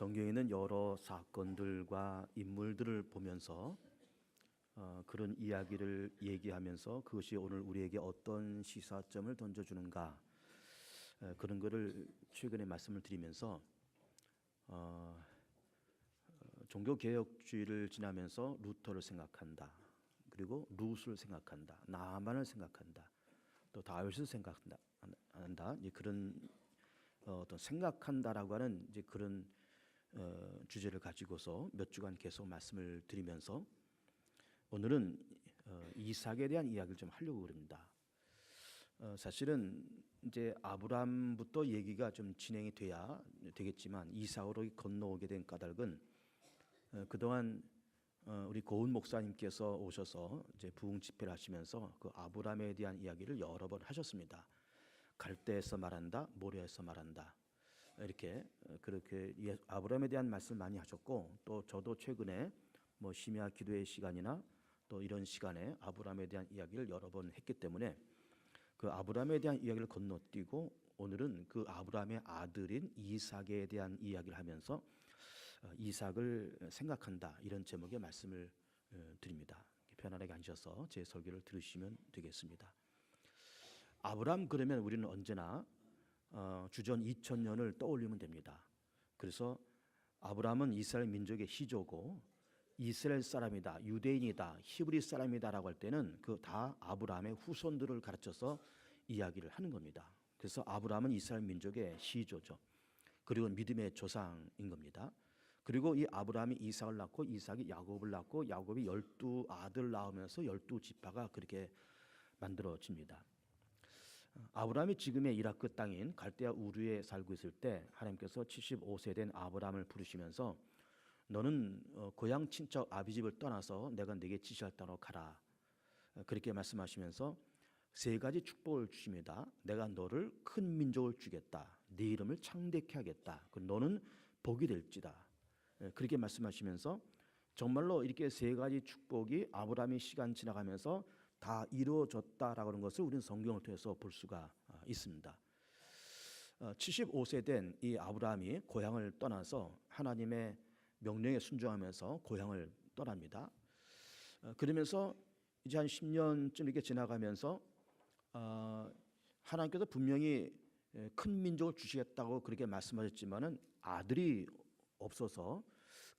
성경에 있는 여러 사건들과 인물들을 보면서 그런 이야기를 얘기하면서 그것이 오늘 우리에게 어떤 시사점을 던져주는가, 그런 것을 최근에 말씀을 드리면서 종교개혁주의를 지나면서 루터를 생각한다, 그리고 룻을 생각한다, 나만을 생각한다, 또 다윗을 생각한다, 그런 어떤 생각한다라고 하는 이제 그런 주제를 가지고서 몇 주간 계속 말씀을 드리면서 오늘은 이삭에 대한 이야기를 좀 하려고 합니다. 사실은 이제 아브람부터 얘기가 좀 진행이 돼야 되겠지만 이삭으로 건너오게 된 까닭은 그동안 우리 고은 목사님께서 오셔서 이제 부흥 집회를 하시면서 그 아브람에 대한 이야기를 여러 번 하셨습니다. 갈대에서 말한다, 모리아에서 말한다, 이렇게 그렇게 아브라함에 대한 말씀 많이 하셨고, 또 저도 최근에 뭐 심야 기도의 시간이나 또 이런 시간에 아브라함에 대한 이야기를 여러 번 했기 때문에 그 아브라함에 대한 이야기를 건너뛰고 오늘은 그 아브라함의 아들인 이삭에 대한 이야기를 하면서 이삭을 생각한다, 이런 제목의 말씀을 드립니다. 편안하게 앉아서 제 설교를 들으시면 되겠습니다. 아브라함 그러면 우리는 언제나 주전 2000년을 떠올리면 됩니다. 그래서 아브라함은 이스라엘 민족의 시조고 이스라엘 사람이다, 유대인이다, 히브리 사람이다라고 할 때는 그 다 아브라함의 후손들을 가르쳐서 이야기를 하는 겁니다. 그래서 아브라함은 이스라엘 민족의 시조죠. 그리고 믿음의 조상인 겁니다. 그리고 이 아브라함이 이삭을 낳고 이삭이 야곱을 낳고 야곱이 12아들 낳으면서 12지파가 그렇게 만들어집니다. 아브라함이 지금의 이라크 땅인 갈대아 우르에 살고 있을 때 하나님께서 75세 된 아브라함을 부르시면서 너는 고향 친척 아비집을 떠나서 내가 네게 지시할 땅으로 가라, 그렇게 말씀하시면서 세 가지 축복을 주십니다. 내가 너를 큰 민족을 주겠다, 네 이름을 창대케 하겠다, 너는 복이 될지다, 그렇게 말씀하시면서 정말로 이렇게 세 가지 축복이 아브라함이 시간 지나가면서 다 이루어졌다라고 하는 것을 우리는 성경을 통해서 볼 수가 있습니다. 75세 된 이 아브라함이 고향을 떠나서 하나님의 명령에 순종하면서 고향을 떠납니다. 그러면서 이제 한 10년쯤 이렇게 지나가면서 하나님께서 분명히 큰 민족을 주시겠다고 그렇게 말씀하셨지만은 아들이 없어서,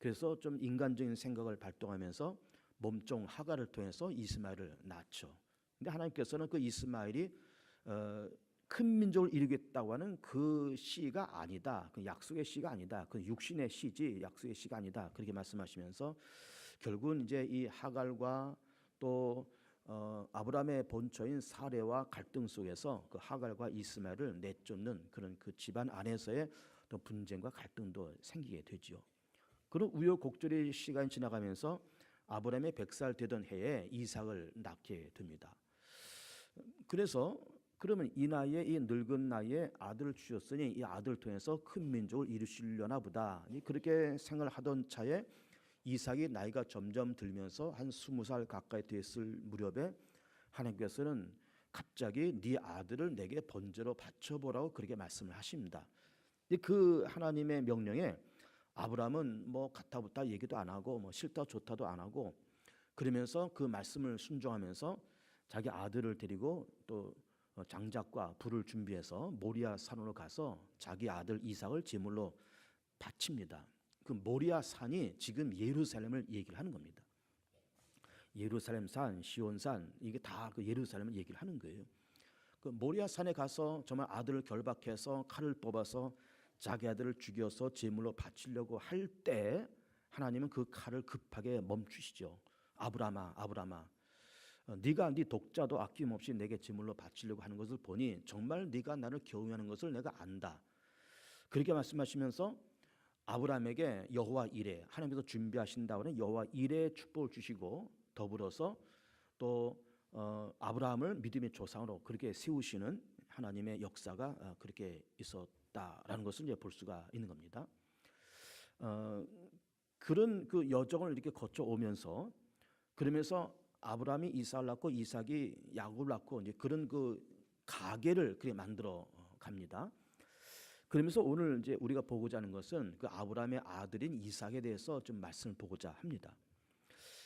그래서 좀 인간적인 생각을 발동하면서 몸종 하갈을 통해서 이스마엘을 낳죠. 근데 하나님께서는 그 이스마엘이 큰 민족을 이루겠다고 하는 그 씨가 아니다, 그 약속의 씨가 아니다, 그 육신의 씨지 약속의 씨가 아니다, 그렇게 말씀하시면서 결국은 이제 이 하갈과 또 아브라함의 본처인 사레와 갈등 속에서 그 하갈과 이스마엘을 내쫓는 그런 그 집안 안에서의 또 분쟁과 갈등도 생기게 되죠. 그런 우여곡절의 시간이 지나가면서 아브라함의 100살 되던 해에 이삭을 낳게 됩니다. 그래서 그러면 이 나이에, 이 늙은 나이에 아들을 주셨으니 이 아들을 통해서 큰 민족을 이루시려나 보다, 그렇게 생각하던 차에 이삭이 나이가 점점 들면서 한 20살 가까이 됐을 무렵에 하나님께서는 갑자기 네 아들을 내게 번제로 바쳐보라고 그렇게 말씀을 하십니다. 그 하나님의 명령에 아브라함은 뭐 가타부타 얘기도 안 하고 뭐 싫다 좋다도 안 하고 그러면서 그 말씀을 순종하면서 자기 아들을 데리고 또 장작과 불을 준비해서 모리아 산으로 가서 자기 아들 이삭을 제물로 바칩니다. 그 모리아 산이 지금 예루살렘을 얘기를 하는 겁니다. 예루살렘 산, 시온 산, 이게 다 그 예루살렘을 얘기를 하는 거예요. 그 모리아 산에 가서 정말 아들을 결박해서 칼을 뽑아서 자기 아들을 죽여서 제물로 바치려고 할 때 하나님은 그 칼을 급하게 멈추시죠. 아브라함아, 아브라함아, 네가 네 독자도 아낌없이 내게 제물로 바치려고 하는 것을 보니 정말 네가 나를 경외하는 것을 내가 안다, 그렇게 말씀하시면서 아브라함에게 여호와 이레, 하나님께서 준비하신다고는 여호와 이레의 축복을 주시고 더불어서 또 아브라함을 믿음의 조상으로 그렇게 세우시는 하나님의 역사가 그렇게 있었다라는 것을 이제 볼 수가 있는 겁니다. 그런 그 여정을 이렇게 거쳐오면서 그러면서 아브라함이 이삭을 낳고 이삭이 야곱을 낳고 이제 그런 그 가계를 그렇게 만들어 갑니다. 그러면서 오늘 이제 우리가 보고자 하는 것은 그 아브라함의 아들인 이삭에 대해서 좀 말씀을 보고자 합니다.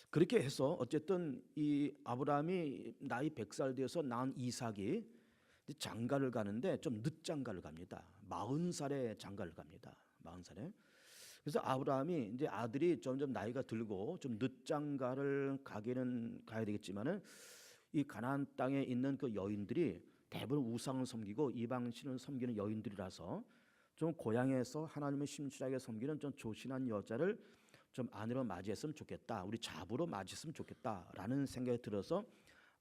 그렇게 해서 어쨌든 이 아브라함이 나이 100살 되어서 낳은 이삭이 장가를 가는데 좀 늦장가를 갑니다. 40살에 장가를 갑니다. 40살에. 그래서 아브라함이 이제 아들이 점점 나이가 들고 좀 늦장가를 가기는 가야 되겠지만은 이 가나안 땅에 있는 그 여인들이 대부분 우상을 섬기고 이방신을 섬기는 여인들이라서 좀 고향에서 하나님을 신실하게 섬기는 좀 조신한 여자를 좀 아내로 맞이했으면 좋겠다. 우리 자부로 맞이했으면 좋겠다라는 생각이 들어서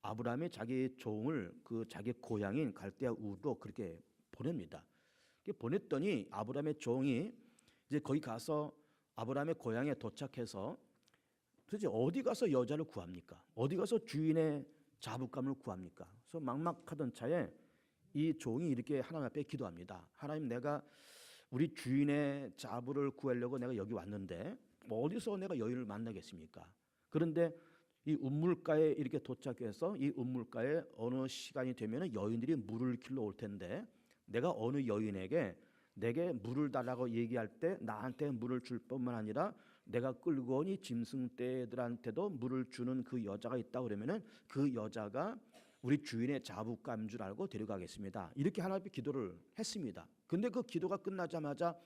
아브라함이 자기 종을 그 자기 고향인 갈대아 우르로 그렇게 보냅니다. 보냈더니 아브라함의 종이 이제 거기 가서 아브라함의 고향에 도착해서 도대체 어디 가서 여자를 구합니까? 어디 가서 주인의 자부감을 구합니까? 그래서 막막하던 차에 이 종이 이렇게 하나님 앞에 기도합니다. 하나님, 내가 우리 주인의 자부를 구하려고 내가 여기 왔는데 어디서 내가 여인을 만나겠습니까? 그런데 이 운물가에 이렇게 도착해서 이 운물가에 어느 시간이 되면 여인들이 물을 길러 올 텐데 내가 어느 여인에게 내게 물을 달라고 얘기할 때 나한테 물을 줄 뿐만 아니라 내가 끌고 온 이 짐승떼들한테도 물을 주는 그 여자가 있다 그러면은 그 여자가 우리 주인의 자부감인 줄 알고 데려가겠습니다. 이렇게 하나님께 기도를 했습니다. 근데 그 기도가 끝나자마자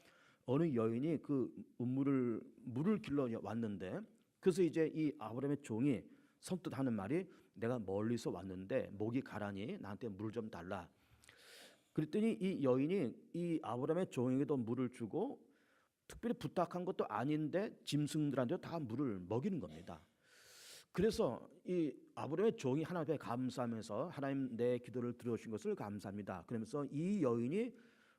어느 여인이 그 물을 길러 왔는데 그래서 이제 이 아브라함의 종이 선뜻 하는 말이 내가 멀리서 왔는데 목이 가라니 나한테 물 좀 달라. 그랬더니 이 여인이 이 아브라함의 종에게도 물을 주고 특별히 부탁한 것도 아닌데 짐승들한테 다 물을 먹이는 겁니다. 그래서 이 아브라함의 종이 하나님 앞에 감사하면서 하나님 내 기도를 들어주신 것을 감사합니다. 그러면서 이 여인이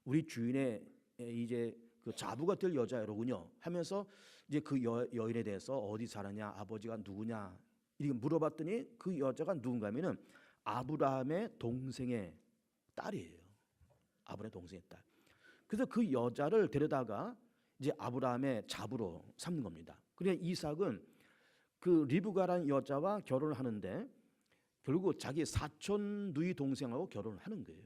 우리 주인의 이제 그 자부가 될 여자로군요 하면서 이제 그 여인에 대해서 어디 살았냐, 아버지가 누구냐 이렇게 물어봤더니 그 여자가 누군가면은 아브라함의 동생의 딸이에요. 아브라함의 동생의 딸. 그래서 그 여자를 데려다가 이제 아브라함의 자부로 삼는 겁니다. 그러니까 이삭은 그 리브가라는 여자와 결혼을 하는데 결국 자기 사촌 누이 동생하고 결혼을 하는 거예요.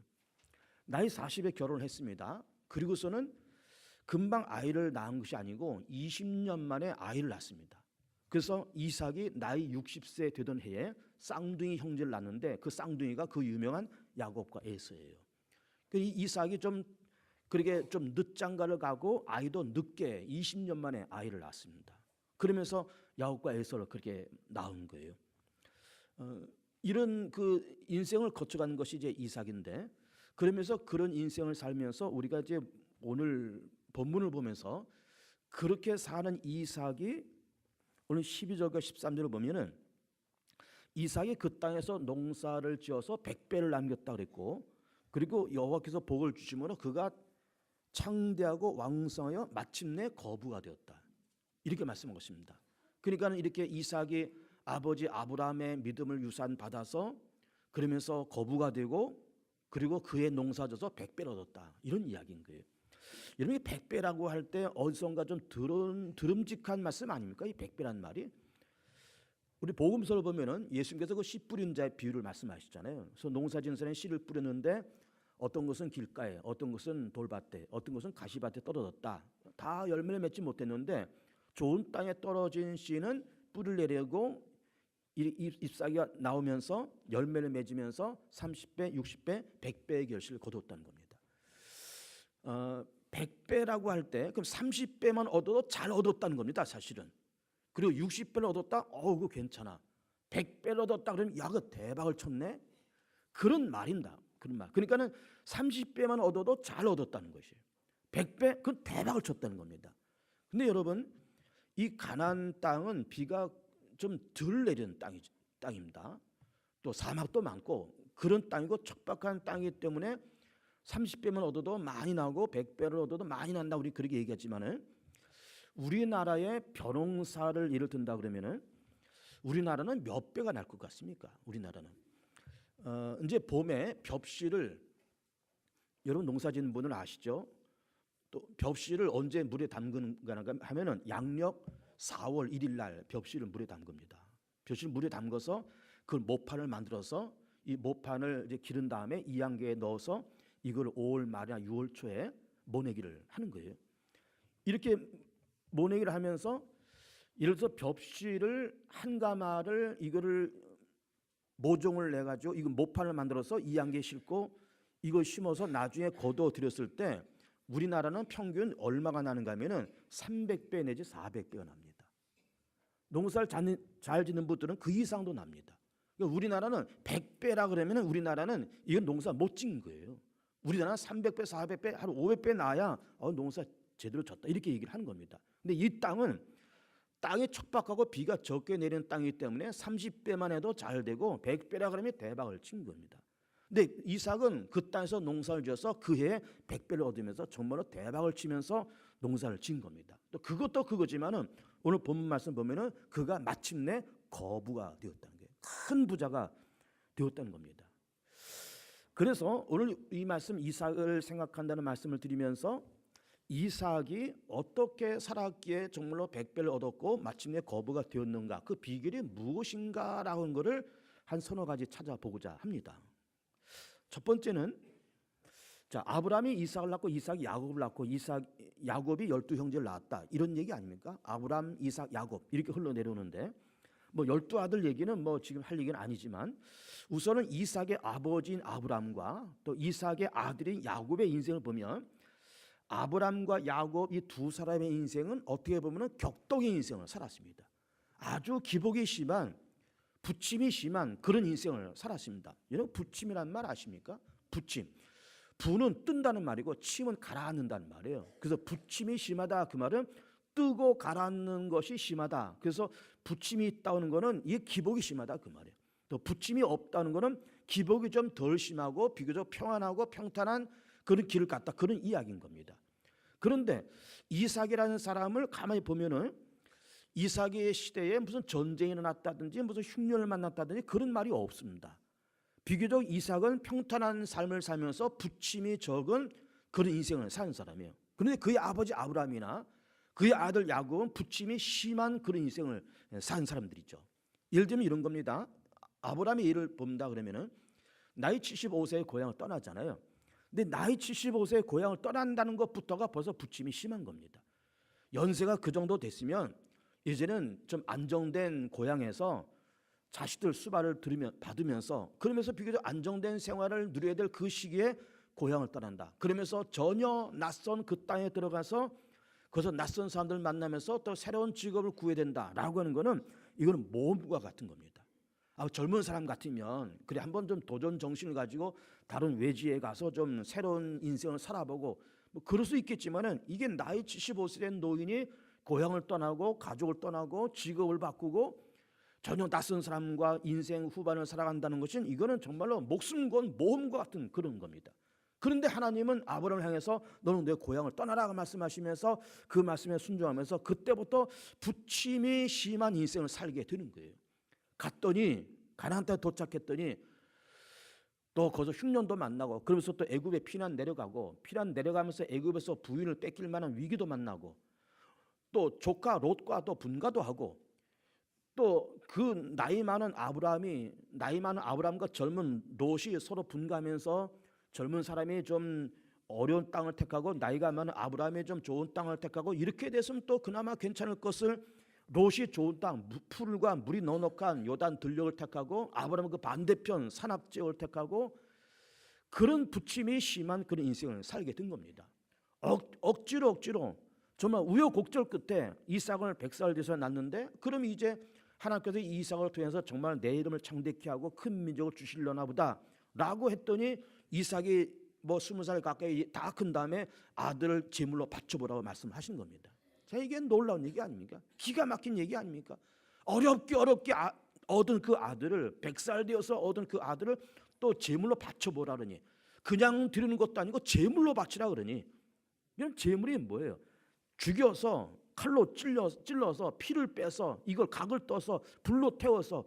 나이 40에 결혼을 했습니다. 그리고서는 금방 아이를 낳은 것이 아니고 20년 만에 아이를 낳습니다. 그래서 이삭이 나이 60세 되던 해에 쌍둥이 형제를 낳는데 그 쌍둥이가 그 유명한 야곱과 에서예요. 이삭이 좀 그렇게 좀 늦장가를 가고 아이도 늦게 20년 만에 아이를 낳습니다. 그러면서 야곱과 에서를 그렇게 낳은 거예요. 이런 그 인생을 거쳐가는 것이 이제 이삭인데 그러면서 그런 인생을 살면서 우리가 이제 오늘 본문을 보면서 그렇게 사는 이삭이 오늘 12절과 13절을 보면은 이삭이 그 땅에서 농사를 지어서 100배를 남겼다 그랬고 그리고 여호와께서 복을 주시므로 그가 창대하고 왕성하여 마침내 거부가 되었다. 이렇게 말씀한 것입니다. 그러니까 이렇게 이삭이 아버지 아브라함의 믿음을 유산 받아서 그러면서 거부가 되고 그리고 그의 농사져서 100배를 얻었다. 이런 이야기인 거예요. 여러분, 100배라고 할 때 어디선가 좀 드름직한 말씀 아닙니까? 이 100배라는 말이. 우리 복음서를 보면은 예수님께서 그 씨 뿌린 자의 비유를 말씀하시잖아요. 그래서 농사진 사람이 씨를 뿌렸는데 어떤 것은 길가에, 어떤 것은 돌밭에, 어떤 것은 가시밭에 떨어졌다. 다 열매를 맺지 못했는데 좋은 땅에 떨어진 씨는 뿌리를 내리고 잎사귀가 나오면서 열매를 맺으면서 30배, 60배, 100배의 결실을 거두었다는 겁니다. 100배라고 할 때 그럼 30배만 얻어도 잘 얻었다는 겁니다. 사실은. 그리고 60배를 얻었다? 그거 괜찮아. 100배를 얻었다 그러면 야, 그 대박을 쳤네? 그런 말입니다. 그런 말. 그러니까는 30배만 얻어도 잘 얻었다는 것이에요. 100배? 그건 대박을 쳤다는 겁니다. 근데 여러분, 이 가나안 땅은 비가 좀 덜 내리는 땅입니다. 또 사막도 많고 그런 땅이고 척박한 땅이기 때문에 30배만 얻어도 많이 나오고 100배를 얻어도 많이 난다. 우리 그렇게 얘기했지만은 우리나라의 벼농사를 예를 든다 그러면은 우리나라는 몇 배가 날 것 같습니까? 우리나라는 이제 봄에 벽씨를 여러분 농사짓는 분은 아시죠? 또 벽씨를 언제 물에 담그는가 하면은 양력 4월 1일 날 벽씨를 물에 담급니다. 벽씨를 물에 담궈서 그 모판을 만들어서 이 모판을 이제 기른 다음에 이양개에 넣어서 이걸 5월 말이나 6월 초에 모내기를 하는 거예요. 이렇게 모내기를 하면서 예를 들어서 벽실을 한 가마를 이거를 모종을 내 가지고 이거 모판을 만들어서 2안개 싣고 이거 심어서 나중에 거둬 들였을 때 우리나라는 평균 얼마가 나는가 하면은 300배 내지 400배가 납니다. 농사를 잘 짓는 분들은 그 이상도 납니다. 그러니까 우리나라는 100배라 그러면은 우리나라는 이건 농사 못 짓는 거예요. 우리나라는 300배, 400배, 한 500배 나야 농사 제대로 졌다 이렇게 얘기를 하는 겁니다. 근데 이 땅은 땅이 척박하고 비가 적게 내리는 땅이기 때문에 30배만 해도 잘 되고 100배라 그러면 대박을 친 겁니다. 근데 이삭은 그 땅에서 농사를 지어서 그 해에 100배를 얻으면서 정말로 대박을 치면서 농사를 지은 겁니다. 또 그것도 그거지만은 오늘 본문 말씀 보면은 그가 마침내 거부가 되었다는 거예요. 큰 부자가 되었다는 겁니다. 그래서 오늘 이 말씀 이삭을 생각한다는 말씀을 드리면서 이삭이 어떻게 살았기에 정말로 100배를 얻었고 마침내 거부가 되었는가, 그 비결이 무엇인가라고 하는 것을 한 서너 가지 찾아보고자 합니다. 첫 번째는 아브라함이 이삭을 낳고 이삭이 야곱을 낳고 야곱이 12형제를 낳았다 이런 얘기 아닙니까? 아브라함, 이삭, 야곱 이렇게 흘러내려오는데 뭐 12아들 얘기는 뭐 지금 할 얘기는 아니지만 우선은 이삭의 아버지인 아브라함과 또 이삭의 아들인 야곱의 인생을 보면 아브라함과 야곱 이 두 사람의 인생은 어떻게 보면 격동의 인생을 살았습니다. 아주 기복이 심한, 부침이 심한 그런 인생을 살았습니다. 여러분 부침이란 말 아십니까? 부침. 부는 뜬다는 말이고 침은 가라앉는다는 말이에요. 그래서 부침이 심하다 그 말은 뜨고 가라앉는 것이 심하다. 그래서 부침이 있다는 거는 이게 기복이 심하다 그 말이에요. 또 부침이 없다는 거는 기복이 좀 덜 심하고 비교적 평안하고 평탄한 그런 길을 갔다 그런 이야기인 겁니다. 그런데 이삭이라는 사람을 가만히 보면은 이삭의 시대에 무슨 전쟁이 일어났다든지 무슨 흉년을 만났다든지 그런 말이 없습니다. 비교적 이삭은 평탄한 삶을 살면서 부침이 적은 그런 인생을 사는 사람이에요. 그런데 그의 아버지 아브라함이나 그의 아들 야곱은 부침이 심한 그런 인생을 산 사람들이죠. 예를 들면 이런 겁니다. 아브라함의 예를 본다 그러면은 나이 75세의 고향을 떠나잖아요. 근데 나이 75세의 고향을 떠난다는 것부터가 벌써 부침이 심한 겁니다. 연세가 그 정도 됐으면 이제는 좀 안정된 고향에서 자식들 수발을 받으면서 그러면서 비교적 안정된 생활을 누려야 될 그 시기에 고향을 떠난다. 그러면서 전혀 낯선 그 땅에 들어가서 거기서 낯선 사람들 만나면서 또 새로운 직업을 구해야 된다라고 하는 거는 이거는 모험과 같은 겁니다. 젊은 사람 같으면 그래 한번 좀 도전 정신을 가지고 다른 외지에 가서 좀 새로운 인생을 살아보고 뭐 그럴 수 있겠지만은 이게 나이 75세 된 노인이 고향을 떠나고 가족을 떠나고 직업을 바꾸고 전혀 낯선 사람과 인생 후반을 살아간다는 것은 이거는 정말로 목숨 건 모험과 같은 그런 겁니다. 그런데 하나님은 아브라함을 향해서 너는 내 고향을 떠나라 말씀하시면서 그 말씀에 순종하면서 그때부터 부침이 심한 인생을 살게 되는 거예요. 갔더니 가나안 땅에 도착했더니 또 거기서 흉년도 만나고 그러면서 또 애굽에 피난 내려가면서 애굽에서 부인을 뺏길 만한 위기도 만나고 또 조카 롯과 또 분가도 하고 또 그 나이 많은 아브라함과 젊은 롯이 서로 분가하면서 젊은 사람이 좀 어려운 땅을 택하고 나이가 많은 아브라함이 좀 좋은 땅을 택하고 이렇게 됐으면 또 그나마 괜찮을 것을 롯이 좋은 땅 풀과 물이 넉넉한 요단 들녘을 택하고 아브라함은 그 반대편 산악 지역을 택하고 그런 부침이 심한 그런 인생을 살게 된 겁니다. 억지로 정말 우여곡절 끝에 이삭을 100살 돼서 낳는데 그럼 이제 하나님께서 이삭을 통해서 정말 내 이름을 창대케 하고 큰 민족을 주시려나 보다 라고 했더니 이삭이 뭐 20살 가까이 다 큰 다음에 아들을 제물로 바쳐보라고 말씀하신 겁니다. 자, 이게 놀라운 얘기 아닙니까? 기가 막힌 얘기 아닙니까? 어렵게 얻은 그 아들을 100살 되어서 얻은 그 아들을 또 제물로 바쳐보라 그러니 그냥 드리는 것도 아니고 제물로 바치라 그러니 이런 제물이 뭐예요? 죽여서 칼로 찔러서 피를 빼서 이걸 각을 떠서 불로 태워서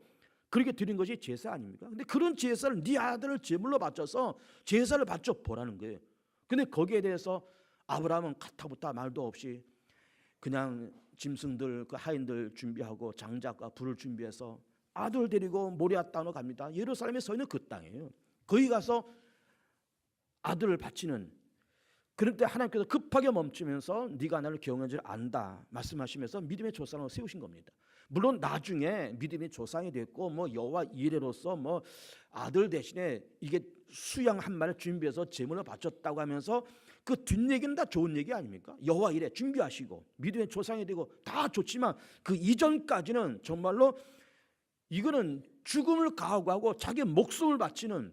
그렇게 드린 것이 제사 아닙니까? 근데 그런 제사를 네 아들을 제물로 바쳐서 제사를 바쳐 보라는 거예요. 근데 거기에 대해서 아브라함은 가타부타 말도 없이 그냥 짐승들 그 하인들 준비하고 장작과 불을 준비해서 아들 데리고 모리아 땅으로 갑니다. 예루살렘에 서 있는 그 땅이에요. 거기 가서 아들을 바치는 그런데 하나님께서 급하게 멈추면서 네가 나를 기억하는 줄 안다 말씀하시면서 믿음의 조상을 세우신 겁니다. 물론 나중에 믿음의 조상이 됐고 뭐 여호와 이레로서 뭐 아들 대신에 이게 수양 한 마리 준비해서 제물을 바쳤다고 하면서 그 뒷얘기는 다 좋은 얘기 아닙니까? 여호와 이레 준비하시고 믿음의 조상이 되고 다 좋지만 그 이전까지는 정말로 이거는 죽음을 각오하고 자기 목숨을 바치는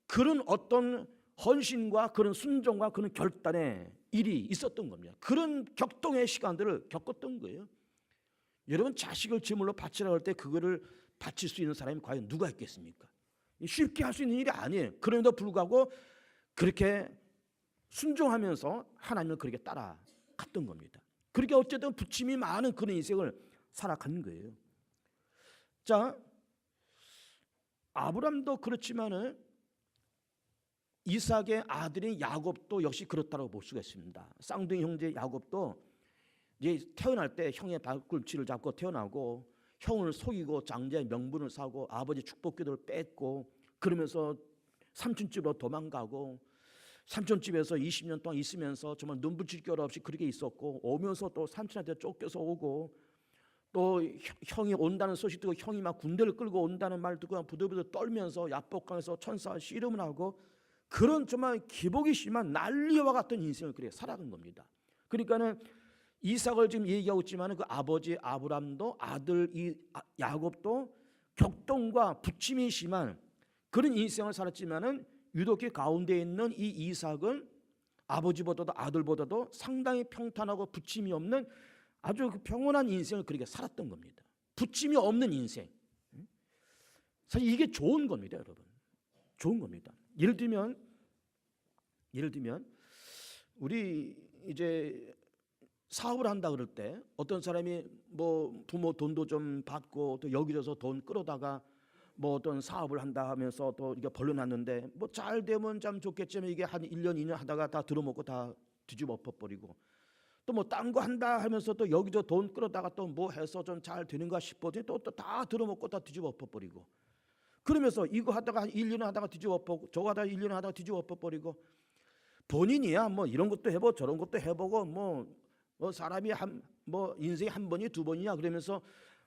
그런 어떤 헌신과 그런 순종과 그런 결단의 일이 있었던 겁니다. 그런 격동의 시간들을 겪었던 거예요. 여러분 자식을 제물로 바치라고 할 때 그거를 바칠 수 있는 사람이 과연 누가 있겠습니까? 쉽게 할 수 있는 일이 아니에요. 그럼에도 불구하고 그렇게 순종하면서 하나님을 그렇게 따라갔던 겁니다. 그렇게 어쨌든 부침이 많은 그런 인생을 살아간 거예요. 자, 아브람도 그렇지만은 이삭의 아들인 야곱도 역시 그렇다고 볼 수가 있습니다. 쌍둥이 형제 야곱도 이제 태어날 때 형의 발꿈치를 잡고 태어나고 형을 속이고 장자의 명분을 사고 아버지 축복기도를 뺏고 그러면서 삼촌 집으로 도망가고 삼촌 집에서 20년 동안 있으면서 정말 눈붙일 겨울 없이 그렇게 있었고 오면서 또 삼촌한테 쫓겨서 오고 또 형이 온다는 소식 듣고 형이 막 군대를 끌고 온다는 말 듣고 부들부들 떨면서 야복강에서 천사 씨름을 하고 그런 정말 기복이 심한 난리와 같은 인생을 그렇게 살아간 겁니다. 그러니까는 이삭을 지금 얘기하고 있지만 그 아버지 아브람도 아들 야곱도 격동과 부침이 심한 그런 인생을 살았지만은 유독히 가운데 있는 이 이삭은 아버지보다도 아들보다도 상당히 평탄하고 부침이 없는 아주 평온한 인생을 그렇게 살았던 겁니다. 부침이 없는 인생. 사실 이게 좋은 겁니다, 여러분. 좋은 겁니다. 예를 들면 우리 이제 사업을 한다 그럴 때 어떤 사람이 뭐 부모 돈도 좀 받고 또 여기저기서 돈 끌어다가 뭐 어떤 사업을 한다 하면서 또 이게 벌려놨는데 뭐 잘 되면 참 좋겠지만 이게 한 1년 2년 하다가 다 들어먹고 다 뒤집어 엎어버리고 또 뭐 딴 거 한다 하면서 또 여기저기 돈 끌어다가 또 뭐 해서 좀 잘 되는가 싶어도 또 다 들어먹고 다 뒤집어 엎어버리고 그러면서 이거 하다가 한 1년 하다가 뒤집어 엎고 저거 하다가 1년 하다가 뒤집어 엎어버리고 본인이야 뭐 이런 것도 해보고 저런 것도 해보고 뭐 사람이 뭐 인생이 한 번이 두 번이냐 그러면서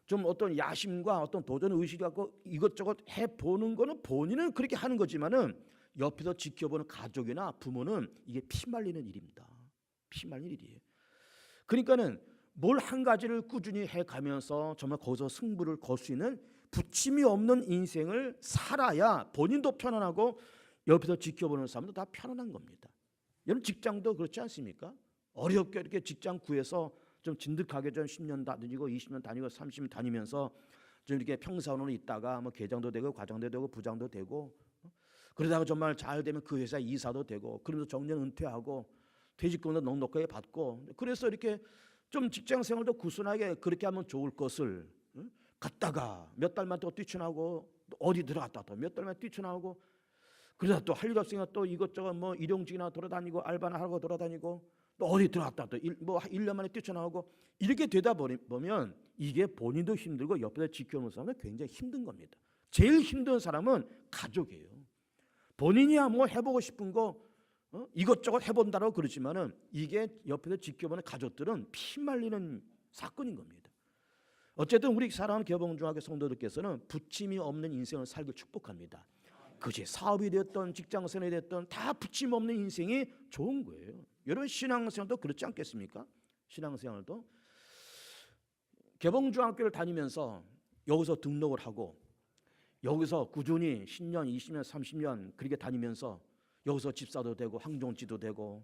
좀 어떤 야심과 어떤 도전 의식이 갖고 이것저것 해보는 거는 본인은 그렇게 하는 거지만은 옆에서 지켜보는 가족이나 부모는 이게 피 말리는 일입니다. 피 말리는 일이에요. 그러니까는 뭘 한 가지를 꾸준히 해가면서 정말 거기서 승부를 걸 수 있는 부침이 없는 인생을 살아야 본인도 편안하고 옆에서 지켜보는 사람도 다 편안한 겁니다. 여러분 직장도 그렇지 않습니까? 어렵게 이렇게 직장 구해서 좀 진득하게 좀 10년 다니고 20년 다니고 30년 다니면서 좀 이렇게 평사원으로 있다가 뭐 계장도 되고 과장도 되고 부장도 되고 그러다가 정말 잘 되면 그 회사 이사도 되고 그러면서 정년 은퇴하고 퇴직금도 넉넉하게 받고 그래서 이렇게 좀 직장 생활도 구순하게 그렇게 하면 좋을 것을 갔다가 몇 달만 또 뛰쳐나오고 어디 들어갔다 또 몇 달만 뛰쳐나오고 그러다 또 할 일 없으니까 또 이것저것 뭐 일용직이나 돌아다니고 알바나 하고 돌아다니고 또 어디 들어갔다 또 뭐 1년 만에 뛰쳐나오고 이렇게 되다 보면 이게 본인도 힘들고 옆에서 지켜오는 사람은 굉장히 힘든 겁니다. 제일 힘든 사람은 가족이에요. 본인이야 뭐 해보고 싶은 거 이것저것 해본다고 그러지만은 이게 옆에서 지켜보는 가족들은 피 말리는 사건인 겁니다. 어쨌든 우리 사랑하는 개봉중학교 성도들께서는 부침이 없는 인생을 살길 축복합니다. 그것이 사업이 됐든 직장생활이 됐든 다 부침 없는 인생이 좋은 거예요. 여러분 신앙생활도 그렇지 않겠습니까? 신앙생활도 개봉중학교를 다니면서 여기서 등록을 하고 여기서 꾸준히 10년, 20년, 30년 그렇게 다니면서 여기서 집사도 되고 황종지도 되고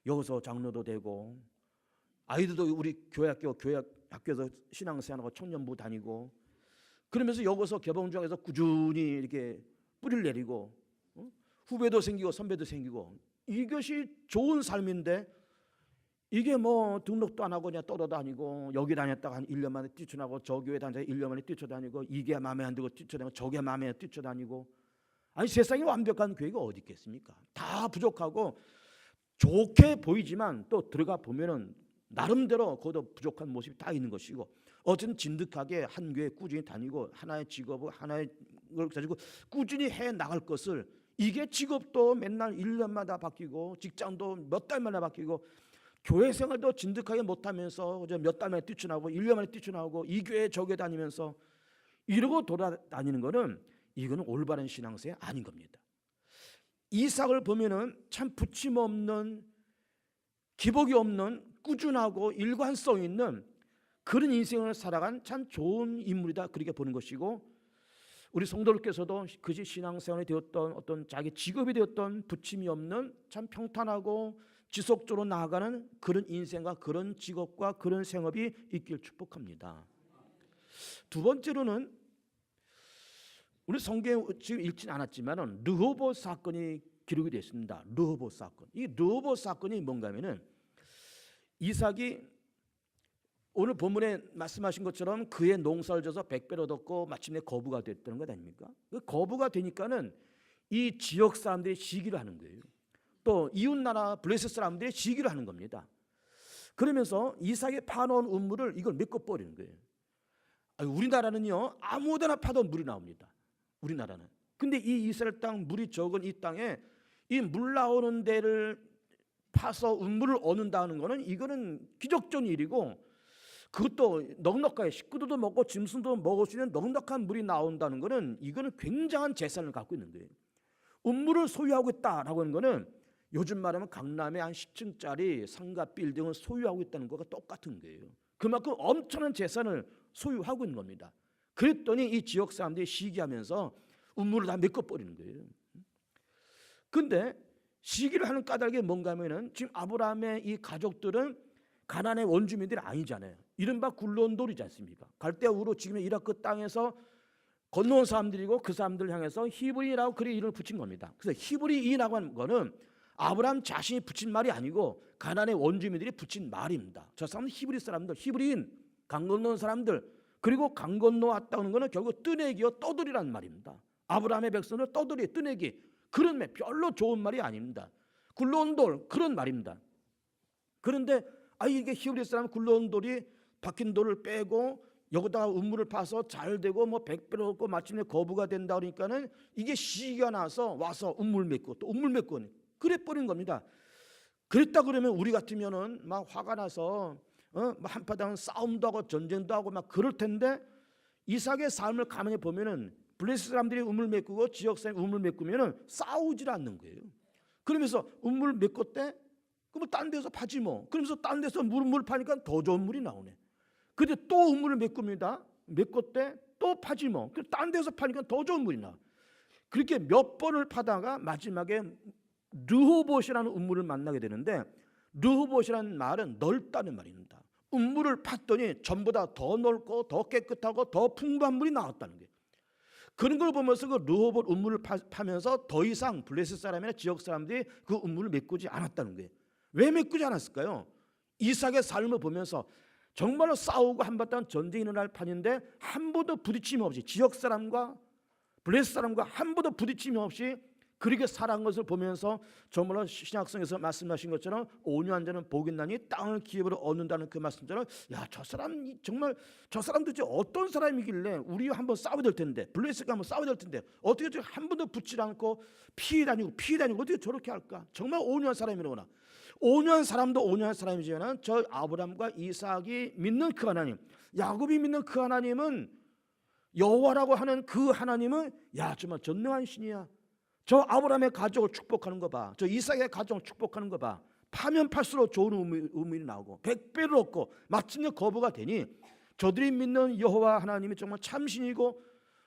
여기서 장로도 되고 아이들도 우리 교회학교에서 신앙생활하고 청년부 다니고 그러면서 여기서 개봉중학교에서 꾸준히 이렇게 뿌리를 내리고 후배도 생기고 선배도 생기고 이것이 좋은 삶인데 이게 뭐 등록도 안 하고 그냥 떠돌아다니고 여기 다녔다가 한 1년 만에 뛰쳐나고 저 교회 다녔다가 1년 만에 뛰쳐다니고 이게 마음에 안 들고 뛰쳐다니고 저게 마음에 안 뛰쳐다니고 아니 세상에 완벽한 교회가 어디 있겠습니까? 다 부족하고 좋게 보이지만 또 들어가 보면은 나름대로 거기도 부족한 모습이 다 있는 것이고 어쨌든 진득하게 한 교회 꾸준히 다니고 하나의 직업을 하나의 걸 가지고 꾸준히 해 나갈 것을 이게 직업도 맨날 1년마다 바뀌고 직장도 몇 달마다 바뀌고 교회 생활도 진득하게 못하면서 몇 달 만에 뛰쳐나오고 1년 만에 뛰쳐나오고 이 교회 저 교회 다니면서 이러고 돌아다니는 거는 이거는 올바른 신앙생활이 아닌 겁니다. 이삭을 보면은 참 부침없는 기복이 없는 꾸준하고 일관성 있는 그런 인생을 살아간 참 좋은 인물이다 그렇게 보는 것이고 우리 성도들께서도 그지 신앙생활이 되었던 어떤 자기 직업이 되었던 부침이 없는 참 평탄하고 지속적으로 나아가는 그런 인생과 그런 직업과 그런 생업이 있길 축복합니다. 두 번째로는 우리 성경에 지금 읽진 않았지만 르호보 사건이 기록이 되어 있습니다. 르호보 사건. 이 르호보 사건이 뭔가 하면은 이삭이 오늘 본문에 말씀하신 것처럼 그의 농사를 져서 100배를 얻었고 마침내 거부가 됐다는 것 아닙니까? 그 거부가 되니까는 이 지역 사람들이 시기를 하는 거예요. 또 이웃나라 블레셋 사람들이 시기를 하는 겁니다. 그러면서 이삭이 파놓은 우물을 이걸 메꿔 버리는 거예요. 우리나라는요 아무데나 파도 물이 나옵니다. 우리나라는. 근데 이 이스라엘 땅 물이 적은 이 땅에 이 물 나오는 데를 파서 우물을 얻는다는 거는 이거는 기적적인 일이고 그것도 넉넉하게 식구들도 먹고 짐승도 먹을 수 있는 넉넉한 물이 나온다는 거는 이거는 굉장한 재산을 갖고 있는 거예요. 우물을 소유하고 있다라고 하는 거는 요즘 말하면 강남에 한 10층짜리 상가 빌딩을 소유하고 있다는 것과 똑같은 거예요. 그만큼 엄청난 재산을 소유하고 있는 겁니다. 그랬더니 이 지역 사람들이 시기하면서 우물을 다 메꿔버리는 거예요. 근데 시기를 하는 까닭이 뭔가 하면은 지금 아브라함의 이 가족들은 가나안의 원주민들이 아니잖아요. 이른바 굴론돌이지 않습니까? 갈대아우로 지금의 이라크 땅에서 건너온 사람들이고 그 사람들을 향해서 히브리라고 그리 이름을 붙인 겁니다. 그래서 히브리인이라고 하는 거는 아브라함 자신이 붙인 말이 아니고 가나안의 원주민들이 붙인 말입니다. 저 사람은 히브리 사람들, 히브리인, 강 건너온 사람들, 그리고 강 건너 왔다는 것은 결국 뜨내기요 떠돌이라는 말입니다. 아브라함의 백성을 떠돌이, 뜨내기 그런 말 별로 좋은 말이 아닙니다. 굴러온돌 그런 말입니다. 그런데 이게 히브리 사람 굴러온돌이 박힌 돌을 빼고 여기다가 우물을 파서 잘 되고 뭐 100배를 얻고 마침내 거부가 된다 그러니까는 이게 시기가 나서 와서 우물 맺고 또 우물 맺고 그래 버린 겁니다. 그랬다 그러면 우리 같으면은 막 화가 나서 한바탕 싸움도 하고 전쟁도 하고 막 그럴 텐데 이삭의 삶을 가만히 보면은 블레셋 사람들이 우물 메꾸고 지역 사람이 우물 메꾸면은 싸우질 않는 거예요. 그러면서 우물 메꿨대? 그럼 딴 데서 파지 뭐. 그러면서 딴 데서 물 파니까 더 좋은 물이 나오네. 근데 또 우물을 메꿉니다. 메꿨대? 또 파지 뭐. 딴 데서 파니까 더 좋은 물이 나. 그렇게 몇 번을 파다가 마지막에 르호봇이라는 우물을 만나게 되는데 르호봇이라는 말은 넓다는 말입니다. 우물을 팠더니 전보다 더 넓고 더 깨끗하고 더 풍부한 물이 나왔다는 거예요. 그런 걸 보면서 그 르호봇 우물을 파면서 더 이상 블레셋 사람이나 지역 사람들이 그 우물을 메꾸지 않았다는 거예요. 왜 메꾸지 않았을까요? 이삭의 삶을 보면서 정말로 싸우고 한바탕 전쟁이 일어날 판인데 한 번도 부딪힘 없이 지역 사람과 블레셋 사람과 한 번도 부딪힘 없이 그렇게 살아간 것을 보면서 정말로 신약성에서 말씀하신 것처럼 온유한 자는 복이 나니 땅을 기업으로 얻는다는 그 말씀처럼 저 사람 정말 저 사람도 이제 어떤 사람이길래 우리 한번 싸워야 될 텐데 블레셋과 한번 싸워야 될 텐데 어떻게 한 번도 붙지 않고 피해 다니고 어떻게 저렇게 할까? 정말 온유한 사람이로구나. 온유한 사람도 온유한 사람이지만 저 아브라함과 이삭이 믿는 그 하나님, 야곱이 믿는 그 하나님은 여호와라고 하는 그 하나님은 정말 전능한 신이야. 저 아브라함의 가족을 축복하는 거 봐. 저 이삭의 가족을 축복하는 거 봐. 파면 팔수록 좋은 의문이 나오고 100배를 얻고 마침내 거부가 되니 저들이 믿는 여호와 하나님이 정말 참신이고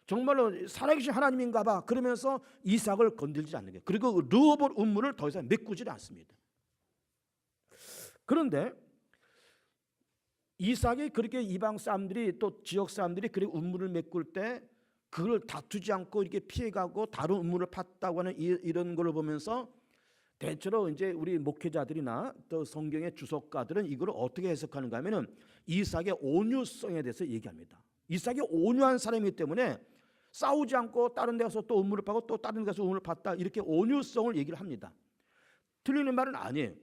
정말로 살아계신 하나님인가 봐. 그러면서 이삭을 건들지 않는 게. 그리고 르호봇 우물을 더 이상 메꾸지 않습니다. 그런데 이삭이 그렇게 이방 사람들이 또 지역 사람들이 그렇게 우물을 메꿀 때 그걸 다투지 않고 이렇게 피해가고 다른 우물을 팠다고 하는 이런 걸 보면서 대체로 이제 우리 목회자들이나 또 성경의 주석가들은 이걸 어떻게 해석하는가 하면은 이삭의 온유성에 대해서 얘기합니다. 이삭이 온유한 사람이기 때문에 싸우지 않고 다른 데 가서 또 우물을 파고 또 다른 데 가서 우물을 팠다 이렇게 온유성을 얘기를 합니다. 틀리는 말은 아니에요.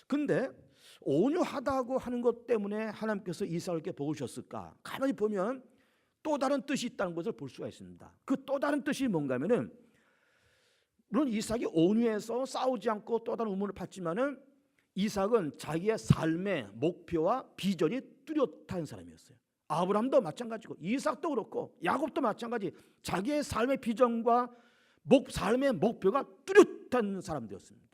근데 온유하다고 하는 것 때문에 하나님께서 이삭을 이렇게 복을 주셨을까? 가만히 보면 또 다른 뜻이 있다는 것을 볼 수가 있습니다. 그 또 다른 뜻이 뭔가 하면은 물론 이삭이 온유해서 싸우지 않고 또 다른 우물을 팠지만은 이삭은 자기의 삶의 목표와 비전이 뚜렷한 사람이었어요. 아브라함도 마찬가지고 이삭도 그렇고 야곱도 마찬가지, 자기의 삶의 비전과 삶의 목표가 뚜렷한 사람들이었습니다.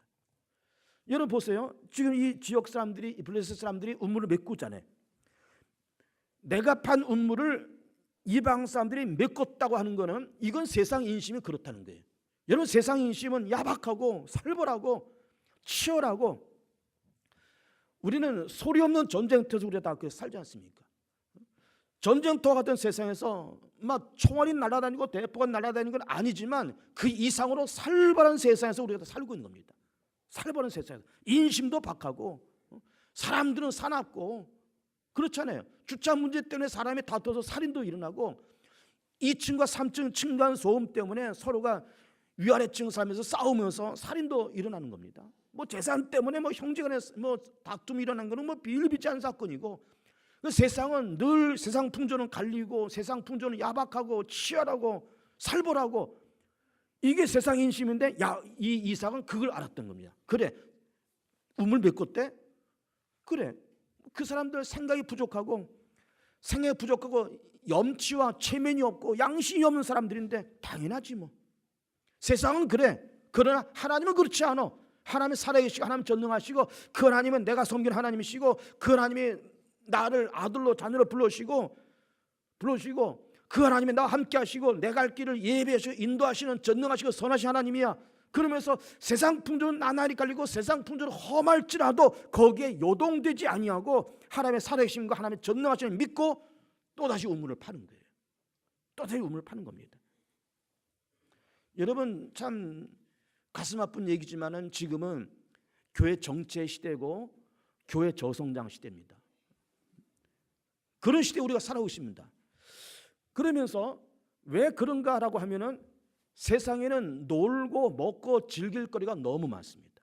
여러분 보세요. 지금 이 지역 사람들이, 이 블레셋 사람들이 우물을 메꾸고 있잖아요. 내가 판 우물을 이방 사람들이 메꿨다고 하는 거는 이건 세상 인심이 그렇다는 거예요. 여러분 세상 인심은 야박하고 살벌하고 치열하고, 우리는 소리 없는 전쟁터에서 우리가 다 살지 않습니까? 전쟁터 같은 세상에서 막 총알이 날아다니고 대포가 날아다니는 건 아니지만 그 이상으로 살벌한 세상에서 우리가 다 살고 있는 겁니다. 살벌한 세상에서 인심도 박하고 사람들은 사납고 그렇잖아요. 주차 문제 때문에 사람이 다퉈서 살인도 일어나고 2층과 3층 층간 소음 때문에 서로가 위아래층 살면서 싸우면서 살인도 일어나는 겁니다. 뭐 재산 때문에 뭐 형제간에 뭐 다툼이 일어난 거는 뭐 비일비재한 사건이고, 그 세상은 늘 세상 풍조는 갈리고 세상 풍조는 야박하고 치열하고 살벌하고, 이게 세상 인심인데 이 이삭은 그걸 알았던 겁니다. 그래, 우물 메꿨대? 그래, 그 사람들 생각이 부족하고 염치와 체면이 없고 양심이 없는 사람들인데 당연하지 뭐. 세상은 그래. 그러나 하나님은 그렇지 않아. 하나님은 살아계시고 하나님 전능하시고 그 하나님은 내가 섬기는 하나님이시고 그 하나님이 나를 아들로 자녀로 불러시고 그 하나님이 나와 함께 하시고 내 갈 길을 예비하시고 인도하시는 전능하시고 선하신 하나님이야. 그러면서 세상 풍조는 나날이 갈리고 세상 풍조는 험할지라도 거기에 요동되지 아니하고 하나님의 살아계심과 하나님의 전능하심을 믿고 또다시 우물을 파는 거예요. 또다시 우물을 파는 겁니다. 여러분 참 가슴 아픈 얘기지만은 지금은 교회 정체 시대고 교회 저성장 시대입니다. 그런 시대에 우리가 살아오고 있습니다. 그러면서 왜 그런가라고 하면은 세상에는 놀고 먹고 즐길 거리가 너무 많습니다.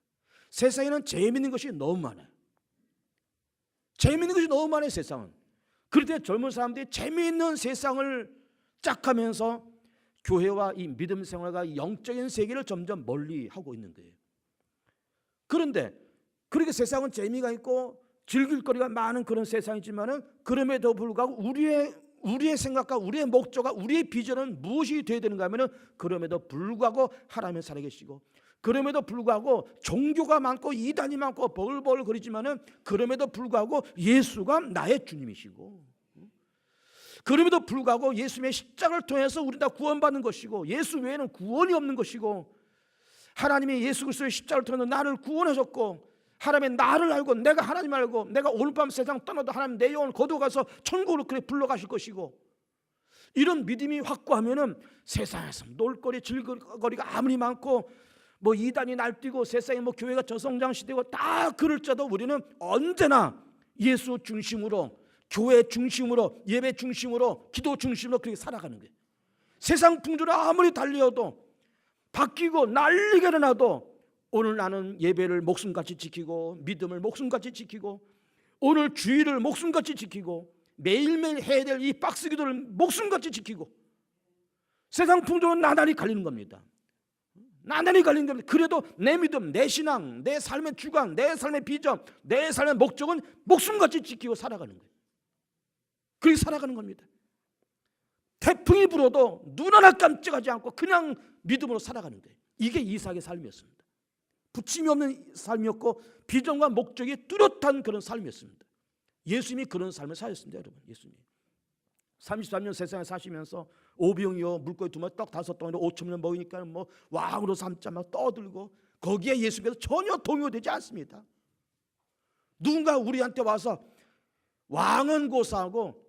세상에는 재미있는 것이 너무 많아요. 재미있는 것이 너무 많아요, 세상은. 그럴 때 젊은 사람들이 재미있는 세상을 짝하면서 교회와 이 믿음 생활과 영적인 세계를 점점 멀리 하고 있는 거예요. 그런데 그렇게 세상은 재미가 있고 즐길 거리가 많은 그런 세상이지만은 그럼에도 불구하고 우리의 생각과 우리의 목적과 우리의 비전은 무엇이 되어야 되는가 하면은 그럼에도 불구하고 하나님은 살아계시고, 그럼에도 불구하고 종교가 많고 이단이 많고 버글버글거리지만은 그럼에도 불구하고 예수가 나의 주님이시고, 그럼에도 불구하고 예수님의 십자가를 통해서 우리 다 구원받는 것이고 예수 외에는 구원이 없는 것이고, 하나님이 예수 그리스도의 십자가를 통해서 나를 구원하셨고 하나님의 나를 알고 내가 하나님 알고 내가 오늘 밤 세상 떠나도 하나님 내 영혼을 거두어가서 천국으로 그래 불러가실 것이고, 이런 믿음이 확고하면은 세상에서 놀거리 즐길거리가 아무리 많고 뭐 이단이 날뛰고 세상에 뭐 교회가 저성장 시대고 다 그럴지라도 우리는 언제나 예수 중심으로, 교회 중심으로, 예배 중심으로, 기도 중심으로 그렇게 살아가는 거예요. 세상 풍조를 아무리 달려도 바뀌고 난리가 일어나도 오늘 나는 예배를 목숨같이 지키고 믿음을 목숨같이 지키고 오늘 주일을 목숨같이 지키고 매일매일 해야 될 이 박스 기도를 목숨같이 지키고, 세상 풍조는 나날이 갈리는 겁니다. 나날이 갈리는 겁니다. 그래도 내 믿음, 내 신앙, 내 삶의 주관, 내 삶의 비전, 내 삶의 목적은 목숨같이 지키고 살아가는 거예요. 그렇게 살아가는 겁니다. 태풍이 불어도 눈 하나 깜짝하지 않고 그냥 믿음으로 살아가는 거예요. 이게 이삭의 삶이었습니다. 부침이 없는 삶이었고 비전과 목적이 뚜렷한 그런 삶이었습니다. 예수님이 그런 삶을 사셨습니다. 여러분, 예수님이 33년 세상에 사시면서 오병이어 물고기 2마리 떡 5덩이로 5,000명 먹으니까 뭐 왕으로 삼자 막 떠들고, 거기에 예수님께서 전혀 동요되지 않습니다. 누군가 우리한테 와서 왕은 고사하고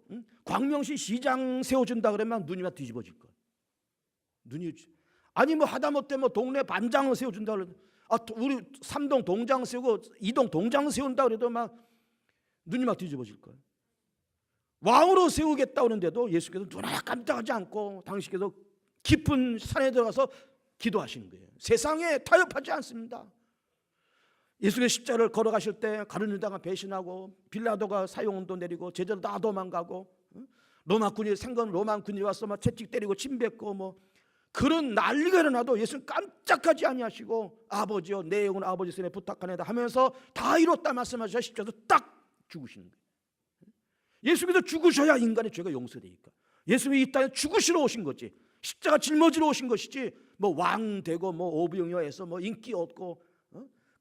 광명시 시장 세워준다 그러면 눈이 막 뒤집어질 거야. 아니 뭐 하다못해 뭐 동네 반장을 세워준다 그래도, 우리 3동 동장 세우고 2동 동장 세운다 그래도 막 눈이 막 뒤집어질 거예요. 왕으로 세우겠다 그러는데도 예수께서 눈 하나 깜짝하지 않고 당신께서 깊은 산에 들어가서 기도하시는 거예요. 세상에 타협하지 않습니다. 예수의 십자가를 걸어가실 때 가룟 유다가 배신하고 빌라도가 사형도 내리고 제자들 다 도망가고 로마 군이 와서 막 채찍 때리고 침 뱉고 뭐 그런 난리가 일어나도 예수는 깜짝하지 아니하시고 아버지여 내 영혼 아버지 손에 부탁하네다 하면서 다 이뤘다 말씀하셔서 십자가에서 딱 죽으시는 거예요. 예수님도 죽으셔야 인간의 죄가 용서되니까. 예수님이 이 땅에 죽으시러 오신 거지. 십자가 짊어지러 오신 것이지 뭐 왕 되고 뭐 오병이어에서 뭐 인기 얻고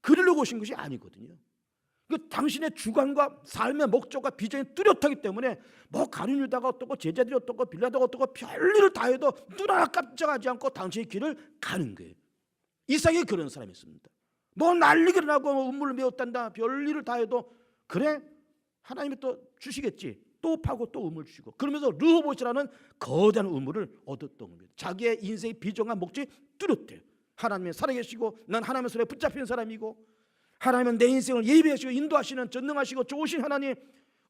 그러려고 오신 것이 아니거든요. 그 당신의 주관과 삶의 목적과 비전이 뚜렷하기 때문에 뭐 가룟 유다가 어떻고 제자들이 어떻고 빌라도가 어떻고 별일을 다 해도 눈 하나 깜짝하지 않고 당신의 길을 가는 거예요. 이삭이 그런 사람이었습니다. 뭐 난리가 일어나고 음물을 메웠단다 별일을 다 해도 그래 하나님이 또 주시겠지. 또 파고 또 우물 주시고 그러면서 르호봇이라는 거대한 우물을 얻었던 겁니다. 자기의 인생의 비전과 목적이 뚜렷해요. 하나님이 살아계시고 난 하나님의 손에 붙잡힌 사람이고 하나님은 내 인생을 예비하시고 인도하시는 전능하시고 좋으신 하나님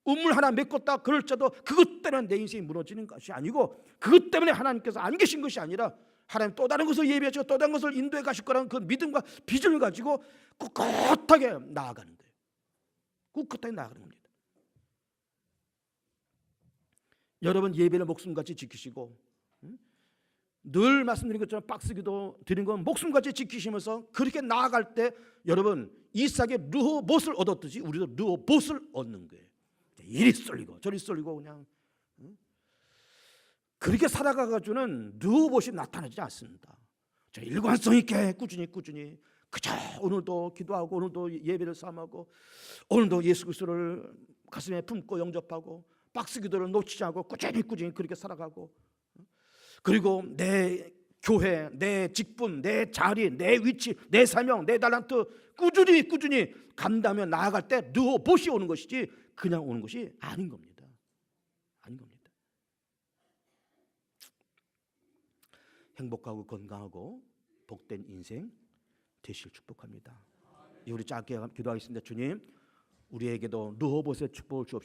우물 하나 메꿨다 그럴지라도 그것 때문에 내 인생이 무너지는 것이 아니고 그것 때문에 하나님께서 안 계신 것이 아니라 하나님 또 다른 것을 예비하시고 또 다른 것을 인도해 가실 거라는 그 믿음과 비전을 가지고 꿋꿋하게 나아가는 거예요. 꿋꿋하게 나아가는 겁니다. 여러분 예배를 목숨같이 지키시고 늘 말씀드린 것처럼 박스기도 드린 건 목숨같이 지키시면서 그렇게 나아갈 때 여러분 이삭의 르호봇을 얻었듯이 우리도 르호봇을 얻는 거예요. 이리 쏠리고 저리 쏠리고 그냥 그렇게 살아가가지고는 르호봇이 나타나지 않습니다. 저 일관성 있게 꾸준히 그저 오늘도 기도하고 오늘도 예배를 삼하고 오늘도 예수 그리스도를 가슴에 품고 영접하고 박스기도를 놓치지 않고 꾸준히 그렇게 살아가고 그리고 내 교회, 내 직분, 내 자리, 내 위치, 내 사명, 내 달란트 꾸준히 간다면 나아갈 때 르호봇이 오는 것이지 그냥 오는 것이 아닌 겁니다. 아닌 겁니다. 행복하고 건강하고 복된 인생 되실 축복합니다. 우리 짧게 기도하겠습니다. 주님 우리에게도 르호봇의 축복을 주옵시고